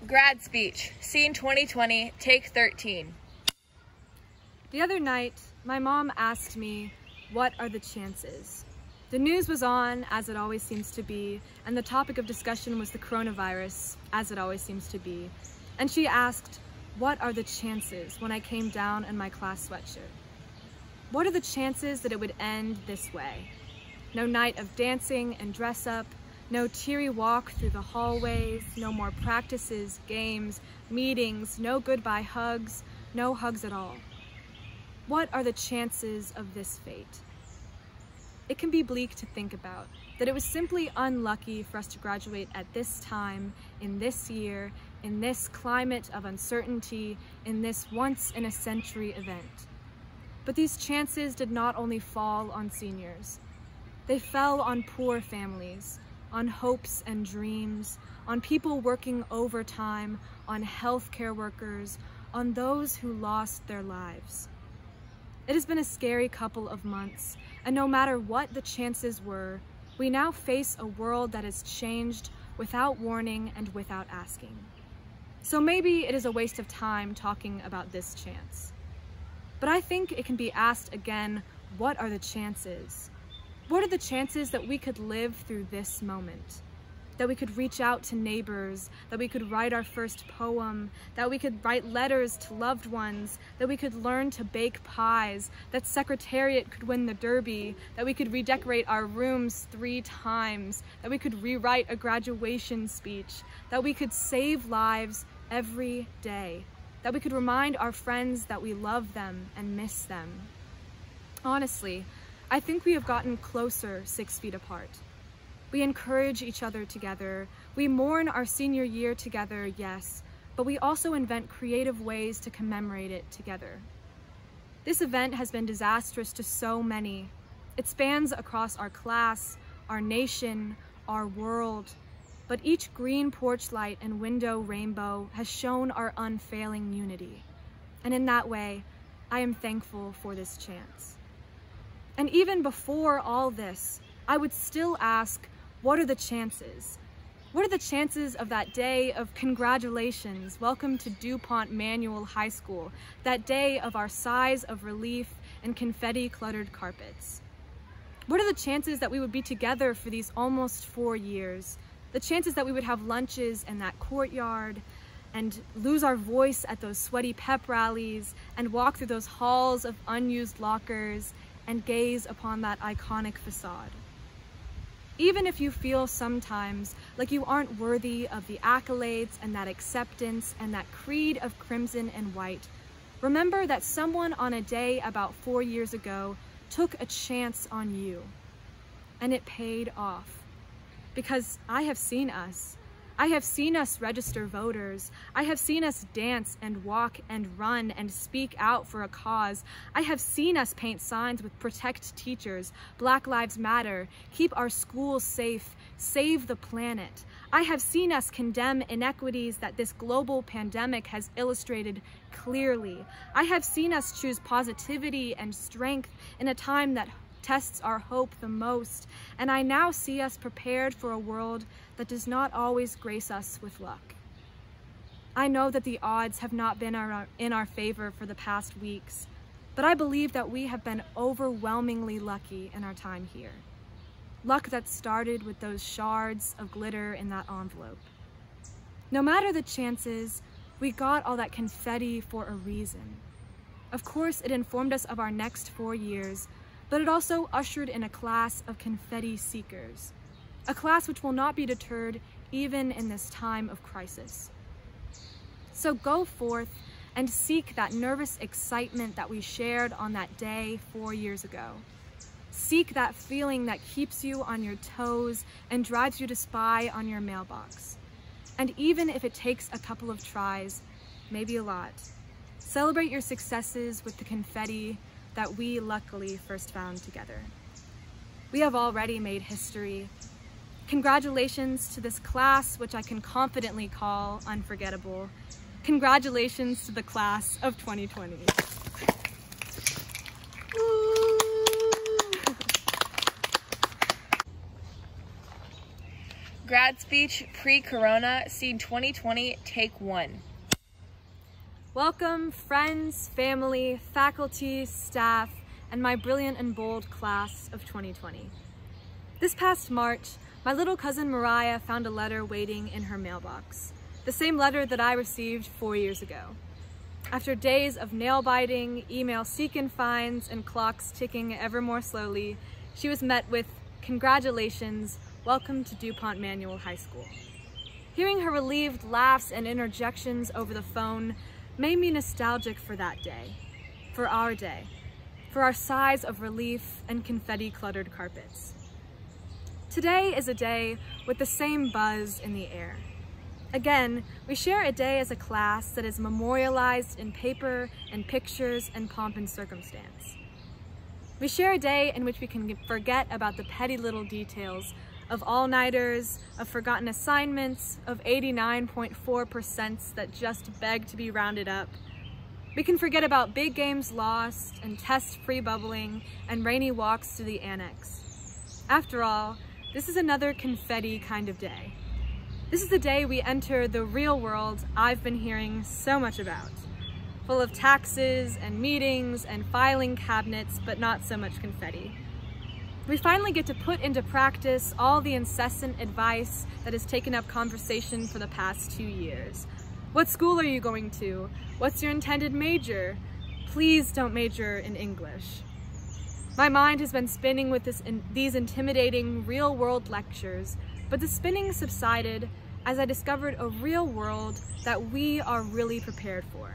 Grad speech, scene 2020, take 13. The other night, my mom asked me, what are the chances? The news was on, as it always seems to be, and the topic of discussion was the coronavirus, as it always seems to be. And she asked, what are the chances when I came down in my class sweatshirt? What are the chances that it would end this way? No night of dancing and dress up, no teary walk through the hallways, no more practices, games, meetings, no goodbye hugs, no hugs at all. What are the chances of this fate? It can be bleak to think about, that it was simply unlucky for us to graduate at this time, in this year, in this climate of uncertainty, in this once-in-a-century event. But these chances did not only fall on seniors. They fell on poor families, on hopes and dreams, on people working overtime, on healthcare workers, on those who lost their lives. It has been a scary couple of months, and no matter what the chances were, we now face a world that has changed without warning and without asking. So maybe it is a waste of time talking about this chance. But I think it can be asked again, what are the chances? What are the chances that we could live through this moment? That we could reach out to neighbors, that we could write our first poem, that we could write letters to loved ones, that we could learn to bake pies, that Secretariat could win the Derby, that we could redecorate our rooms 3 times, that we could rewrite a graduation speech, that we could save lives every day, that we could remind our friends that we love them and miss them. Honestly, I think we have gotten closer 6 feet apart. We encourage each other together. We mourn our senior year together, yes, but we also invent creative ways to commemorate it together. This event has been disastrous to so many. It spans across our class, our nation, our world, but each green porch light and window rainbow has shown our unfailing unity. And in that way, I am thankful for this chance. And even before all this, I would still ask, what are the chances? What are the chances of that day of congratulations, welcome to DuPont Manual High School, that day of our sighs of relief and confetti-cluttered carpets? What are the chances that we would be together for these almost 4 years? The chances that we would have lunches in that courtyard and lose our voice at those sweaty pep rallies and walk through those halls of unused lockers and gaze upon that iconic facade. Even if you feel sometimes like you aren't worthy of the accolades and that acceptance and that creed of crimson and white, remember that someone on a day about 4 years ago took a chance on you, and it paid off. Because I have seen us. I have seen us register voters. I have seen us dance and walk and run and speak out for a cause. I have seen us paint signs with protect teachers, Black Lives Matter, keep our schools safe, save the planet. I have seen us condemn inequities that this global pandemic has illustrated clearly. I have seen us choose positivity and strength in a time that tests our hope the most, and I now see us prepared for a world that does not always grace us with luck. I know that the odds have not been in our favor for the past weeks, but I believe that we have been overwhelmingly lucky in our time here. Luck that started with those shards of glitter in that envelope. No matter the chances, we got all that confetti for a reason. Of course, it informed us of our next 4 years, but it also ushered in a class of confetti seekers, a class which will not be deterred even in this time of crisis. So go forth and seek that nervous excitement that we shared on that day 4 years ago. Seek that feeling that keeps you on your toes and drives you to spy on your mailbox. And even if it takes a couple of tries, maybe a lot, celebrate your successes with the confetti that we luckily first found together. We have already made history. Congratulations to this class, which I can confidently call unforgettable. Congratulations to the class of 2020. Grad speech pre-corona, scene 2020, take 1. Welcome, friends, family, faculty, staff, and my brilliant and bold class of 2020. This past March, my little cousin Mariah found a letter waiting in her mailbox, the same letter that I received 4 years ago. After days of nail biting, email seek-and finds, and clocks ticking ever more slowly, she was met with, "Congratulations, welcome to DuPont Manual High School." Hearing her relieved laughs and interjections over the phone made me nostalgic for that day, for our day, for our sighs of relief and confetti-cluttered carpets. Today is a day with the same buzz in the air. Again, we share a day as a class that is memorialized in paper and pictures and pomp and circumstance. We share a day in which we can forget about the petty little details of all-nighters, of forgotten assignments, of 89.4% that just beg to be rounded up. We can forget about big games lost and tests pre-bubbling and rainy walks to the annex. After all, this is another confetti kind of day. This is the day we enter the real world I've been hearing so much about, full of taxes and meetings and filing cabinets, but not so much confetti. We finally get to put into practice all the incessant advice that has taken up conversation for the past 2 years. What school are you going to? What's your intended major? Please don't major in English. My mind has been spinning with these intimidating real-world lectures, but the spinning subsided as I discovered a real world that we are really prepared for.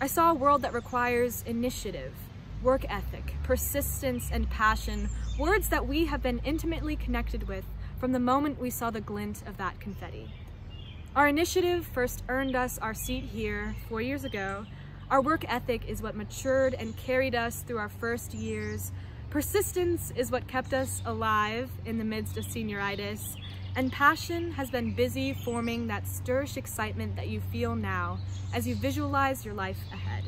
I saw a world that requires initiative, work ethic, persistence, and passion, words that we have been intimately connected with from the moment we saw the glint of that confetti. Our initiative first earned us our seat here 4 years ago. Our work ethic is what matured and carried us through our first years. Persistence is what kept us alive in the midst of senioritis, and passion has been busy forming that stirrish excitement that you feel now as you visualize your life ahead.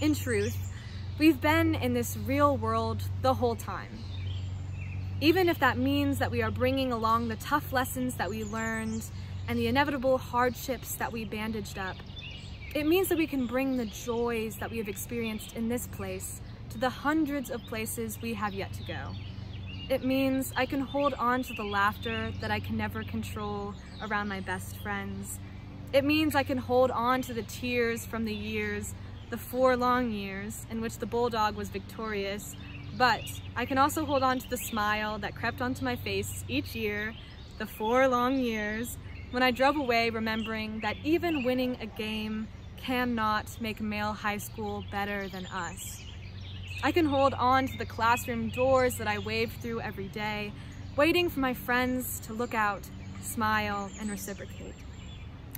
In truth, we've been in this real world the whole time. Even if that means that we are bringing along the tough lessons that we learned and the inevitable hardships that we bandaged up, it means that we can bring the joys that we have experienced in this place to the hundreds of places we have yet to go. It means I can hold on to the laughter that I can never control around my best friends. It means I can hold on to the tears from the years, the 4 long years in which the bulldog was victorious, but I can also hold on to the smile that crept onto my face each year, the 4 long years, when I drove away remembering that even winning a game cannot make male high school better than us. I can hold on to the classroom doors that I waved through every day, waiting for my friends to look out, smile, and reciprocate.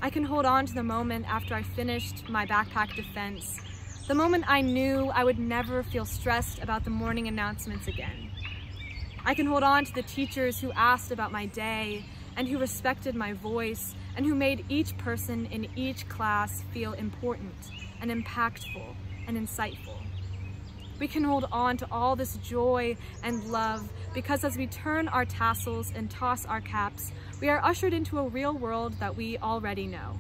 I can hold on to the moment after I finished my backpack defense, the moment I knew I would never feel stressed about the morning announcements again. I can hold on to the teachers who asked about my day and who respected my voice and who made each person in each class feel important and impactful and insightful. We can hold on to all this joy and love because as we turn our tassels and toss our caps, we are ushered into a real world that we already know.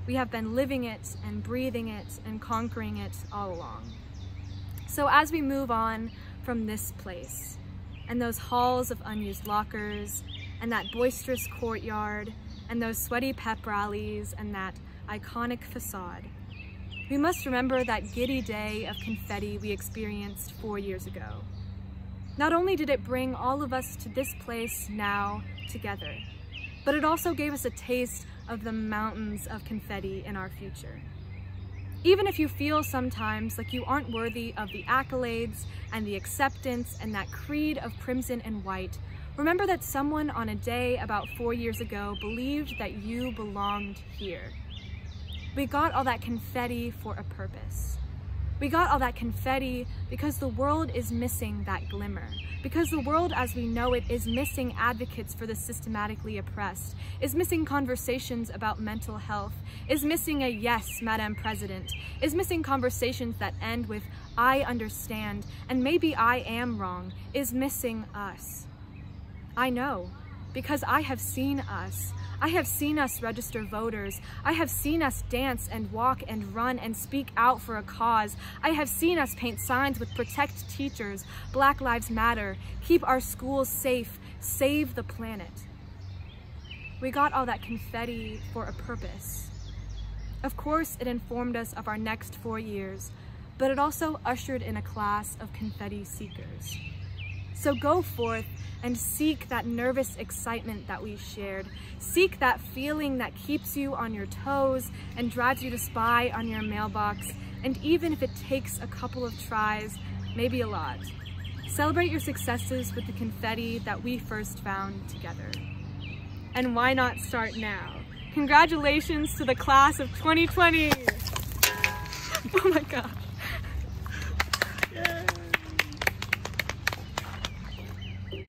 We have been living it and breathing it and conquering it all along. So as we move on from this place and those halls of unused lockers and that boisterous courtyard and those sweaty pep rallies and that iconic facade, we must remember that giddy day of confetti we experienced 4 years ago. Not only did it bring all of us to this place now together, but it also gave us a taste of the mountains of confetti in our future. Even if you feel sometimes like you aren't worthy of the accolades and the acceptance and that creed of crimson and white, remember that someone on a day about 4 years ago believed that you belonged here. We got all that confetti for a purpose. We got all that confetti because the world is missing that glimmer, because the world as we know it is missing advocates for the systematically oppressed, is missing conversations about mental health, is missing a "yes, Madam President," is missing conversations that end with "I understand" and "maybe I am wrong," is missing us. I know. because I have seen us. I have seen us register voters. I have seen us dance and walk and run and speak out for a cause. I have seen us paint signs with "Protect Teachers," "Black Lives Matter," "Keep our schools safe," "Save the planet." We got all that confetti for a purpose. Of course, it informed us of our next 4 years, but it also ushered in a class of confetti seekers. So go forth and seek that nervous excitement that we shared. Seek that feeling that keeps you on your toes and drives you to spy on your mailbox. And even if it takes a couple of tries, maybe a lot, celebrate your successes with the confetti that we first found together. And why not start now? Congratulations to the class of 2020! Oh my gosh.